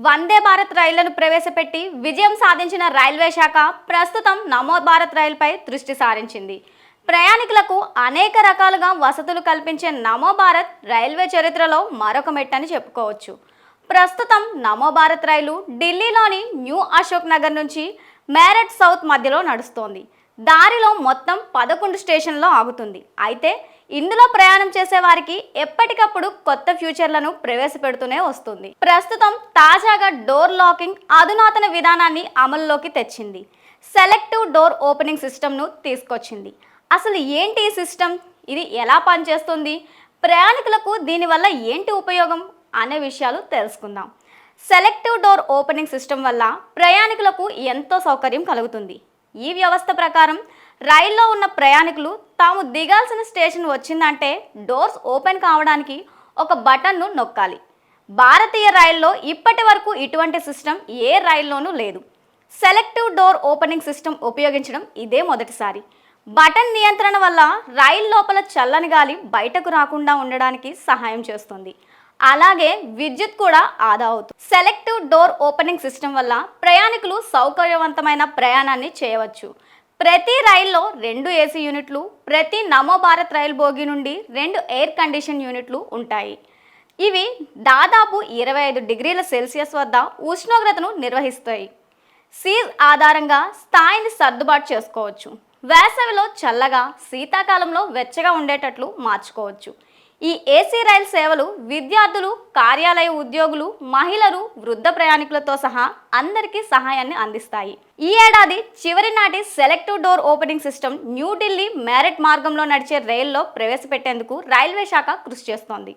వందే భారత్ రైళ్లను ప్రవేశపెట్టి విజయం సాధించిన రైల్వే శాఖ ప్రస్తుతం నమో భారత్ రైలుపై దృష్టి సారించింది. ప్రయాణికులకు అనేక రకాలుగా వసతులు కల్పించే నమో భారత్ రైల్వే చరిత్రలో మరొక మెట్టని చెప్పుకోవచ్చు. ప్రస్తుతం నమో భారత్ రైలు ఢిల్లీలోని న్యూ అశోక్ నగర్ నుంచి మేరట్ సౌత్ మధ్యలో నడుస్తోంది. దారిలో మొత్తం 11 స్టేషన్లలో ఆగుతుంది. అయితే ఇందులో ప్రయాణం చేసే వారికి ఎప్పటికప్పుడు కొత్త ఫ్యూచర్లను ప్రవేశపెడుతూనే వస్తుంది. ప్రస్తుతం తాజాగా డోర్ లాకింగ్ అధునాతన విధానాన్ని అమలులోకి తెచ్చింది. సెలెక్టివ్ డోర్ ఓపెనింగ్ సిస్టమ్ను తీసుకొచ్చింది. అసలు ఏంటి ఈ సిస్టమ్, ఇది ఎలా పనిచేస్తుంది, ప్రయాణికులకు దీనివల్ల ఏంటి ఉపయోగం అనే విషయాలు తెలుసుకుందాం. సెలెక్టివ్ డోర్ ఓపెనింగ్ సిస్టమ్ వల్ల ప్రయాణికులకు ఎంతో సౌకర్యం కలుగుతుంది. ఈ వ్యవస్థ ప్రకారం రైల్లో ఉన్న ప్రయాణికులు తాము దిగాల్సిన స్టేషన్ వచ్చిందంటే డోర్స్ ఓపెన్ కావడానికి ఒక బటన్ను నొక్కాలి. భారతీయ రైల్లో ఇప్పటి వరకు ఇటువంటి సిస్టమ్ ఏ రైల్లోనూ లేదు. సెలెక్టివ్ డోర్ ఓపెనింగ్ సిస్టమ్ ఉపయోగించడం ఇదే మొదటిసారి. బటన్ నియంత్రణ వల్ల రైలు లోపల చల్లని గాలి బయటకు రాకుండా ఉండడానికి సహాయం చేస్తుంది. అలాగే విద్యుత్ కూడా ఆదా అవుతుంది. సెలెక్టివ్ డోర్ ఓపెనింగ్ సిస్టమ్ వల్ల ప్రయాణికులు సౌకర్యవంతమైన ప్రయాణాన్ని చేయవచ్చు. ప్రతి రైల్లో 2 ఏసీ యూనిట్లు, ప్రతి నమో భారత్ రైలు బోగి నుండి 2 ఎయిర్ కండిషన్ యూనిట్లు ఉంటాయి. ఇవి దాదాపు 25 డిగ్రీల సెల్సియస్ వద్ద ఉష్ణోగ్రతను నిర్వహిస్తాయి. సీజ్ ఆధారంగా స్థాయిని సర్దుబాటు చేసుకోవచ్చు. వేసవిలో చల్లగా, శీతాకాలంలో వెచ్చగా ఉండేటట్లు మార్చుకోవచ్చు. ఈ ఏసీ రైల్ సేవలు విద్యార్థులు, కార్యాలయ ఉద్యోగులు, మహిళలు, వృద్ధ ప్రయాణికులతో సహా అందరికీ సహాయాన్ని అందిస్తాయి. ఈ ఏడాది చివరి నాటి selective door opening system New Delhi Meerut మార్గంలో నడిచే రైల్లో ప్రవేశపెట్టేందుకు రైల్వే శాఖ కృషి చేస్తోంది.